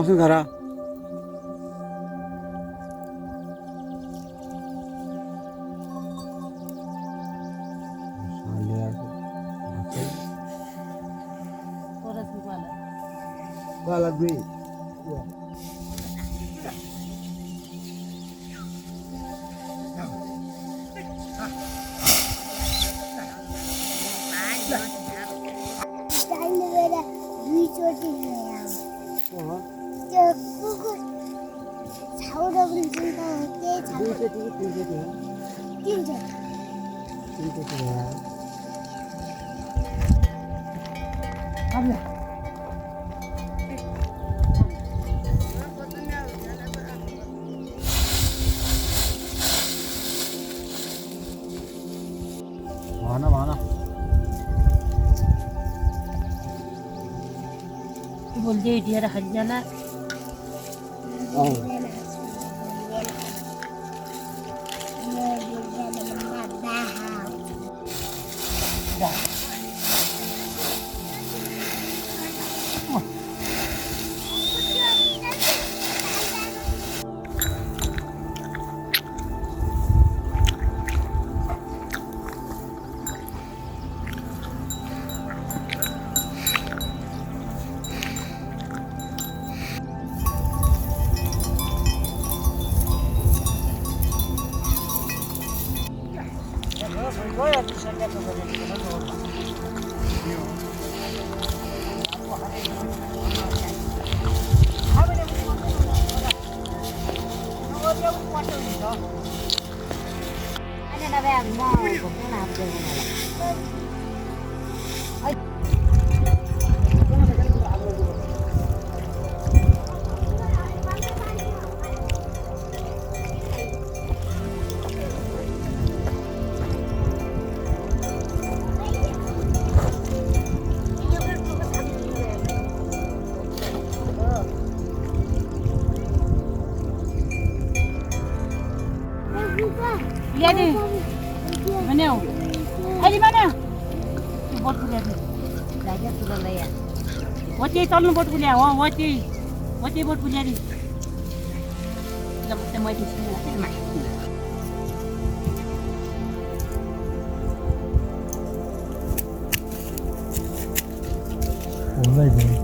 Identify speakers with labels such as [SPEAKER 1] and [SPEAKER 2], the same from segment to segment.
[SPEAKER 1] 엄청 달아. Kuala Green. 많아.
[SPEAKER 2] बोलते दिया Haryana Lihat ni. Mana? Di mana? Bot punya tu. Lagi tu dah ya. Wati tolong bot punya. Wati bot punya ni. Lepas semua di sini lah. Terima.
[SPEAKER 1] Olay be.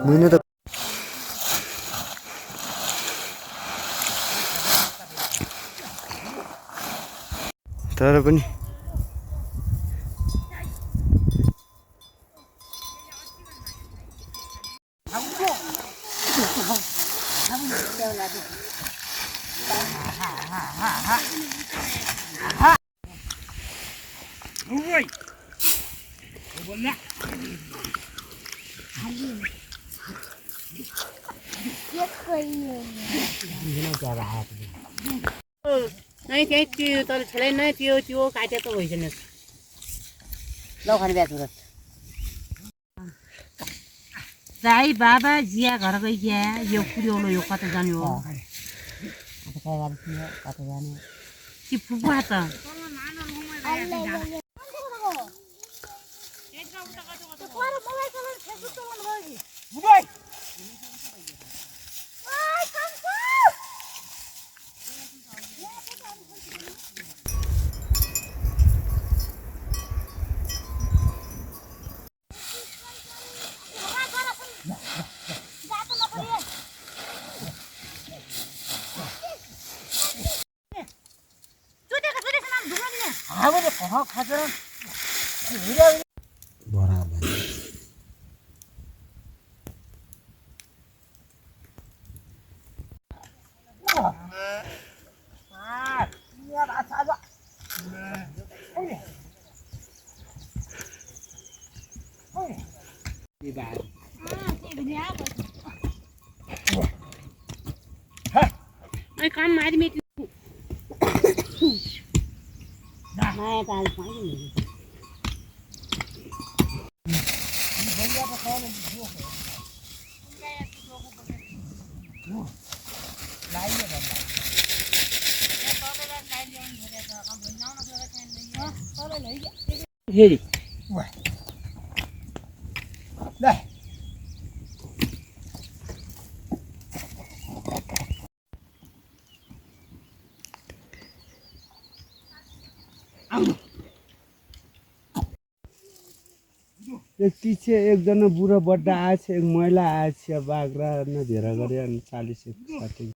[SPEAKER 1] मैंने तो तर पनि
[SPEAKER 2] नहीं त्यो तर छलै नै त्यो काटेको भइसन लौ खाने ब्याज दाई बाबा जिया घर गई गया यो पुर्याउनु यो कता जाने हो कता जाने कि फुफा त काम मारी में मैं ताल पाएंगे हेरी
[SPEAKER 1] एक पीछे एकजना बुढो बड्डा आएछ एक महिला आएछ बाघरा न धेरै गरे अनि 40 60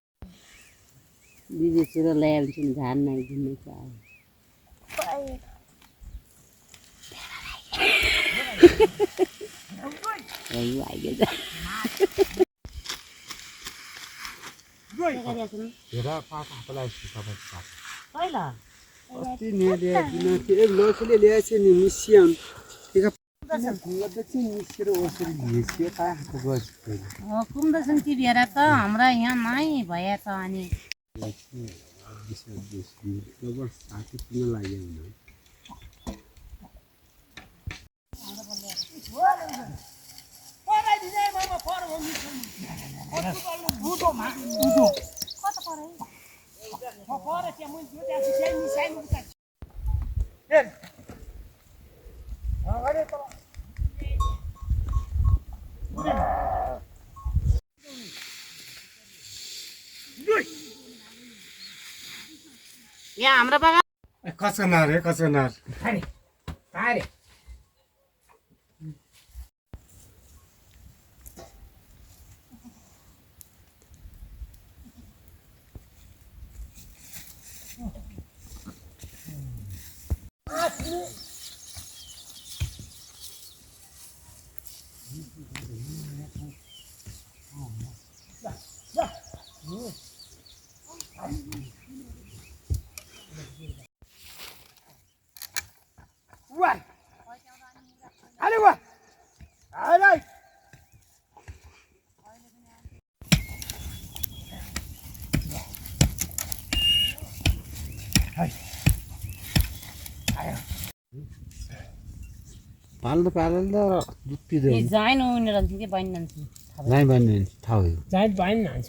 [SPEAKER 2] दीदी सुरो लायल छुन झार नाही घुम्ने छ रही आइगे जा
[SPEAKER 1] धेरै पाक हातलाई सबै पाक
[SPEAKER 2] पहिला
[SPEAKER 1] अस्ति नि ल्याइदिन थियो एक लोकले ल्याएछ नि मिसियन ठीक गर्दैछन् मिसेर ओसरी लिएछ का हात गछ
[SPEAKER 2] कुम्दछन् ती भेरा त हाम्रा यहाँ नै भए त अनि
[SPEAKER 1] लगभग 60 किलो लाग्यो भने
[SPEAKER 2] यहाँ हाम्रो बगान
[SPEAKER 1] कसको नार पाल्दा दुध पिँदै
[SPEAKER 2] जाइन उनीहरू जान्छ कि बहिनी जान्छ
[SPEAKER 1] नाइ बन्ने थाहा हो
[SPEAKER 2] जाइन बहिनी जान्छ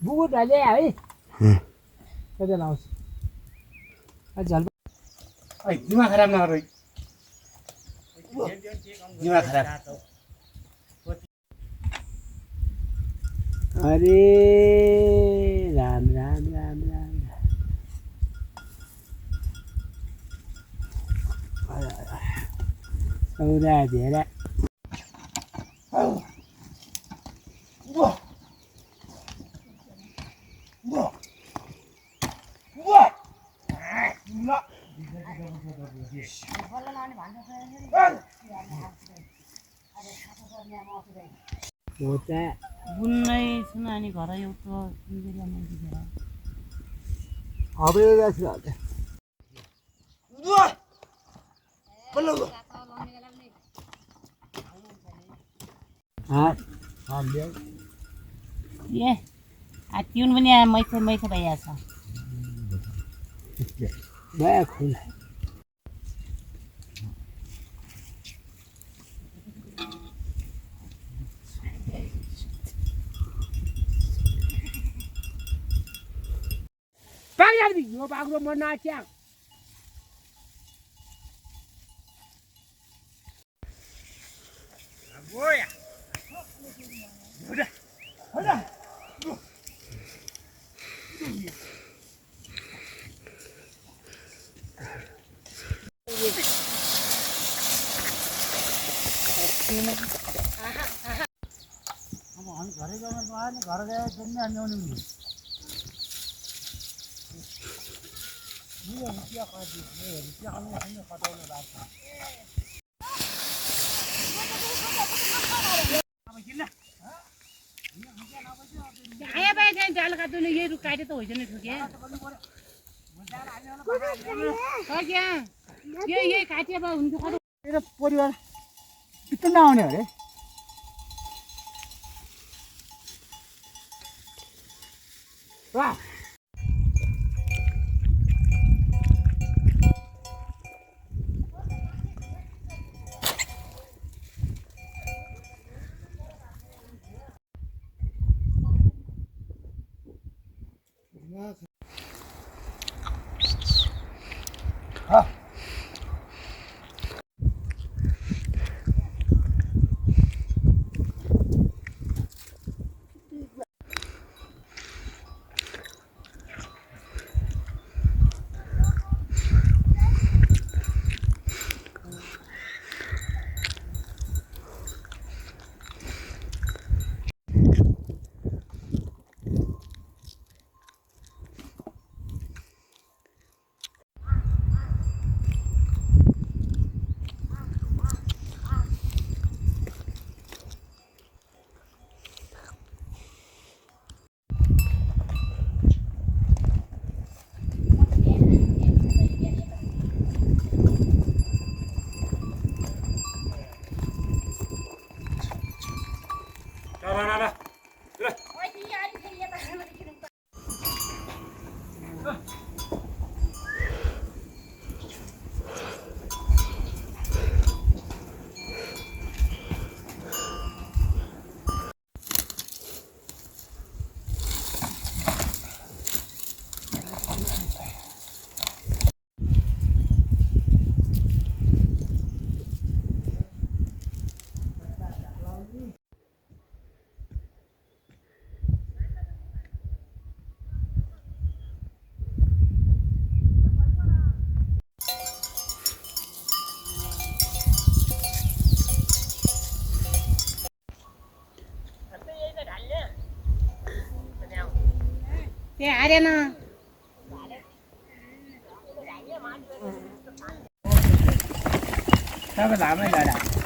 [SPEAKER 2] बुगु ढले है कति लाउँछ झल
[SPEAKER 1] दिमाग खराब नगर दिमाग खराब अरे राम राम राम राम सौदा धेरै
[SPEAKER 2] बुन्नै सुन अनि घर एउटा
[SPEAKER 1] अब
[SPEAKER 2] ए तिउन पनि मैथो मैथो भइहाल्छ
[SPEAKER 1] भयो खुल काट्दी यो बाग्रो म नाच्या गोया होडा अब हामी घरै गएर आएन घर गएर जम्मै हामी आउने नि यो रुपिया खादि यो रुपिया खाने खटाउन लाग्छ अब किन
[SPEAKER 2] आया बाई चाहिँ जाल काट्नु यही रुख काटे त होइन नि ठुके क्या यही काटिए बा हुन्छ कस्तो
[SPEAKER 1] मेरो परिवार किन नआउने अरे वाह हाँ
[SPEAKER 2] त्यही हारेन
[SPEAKER 1] तपाईँ लामै लडा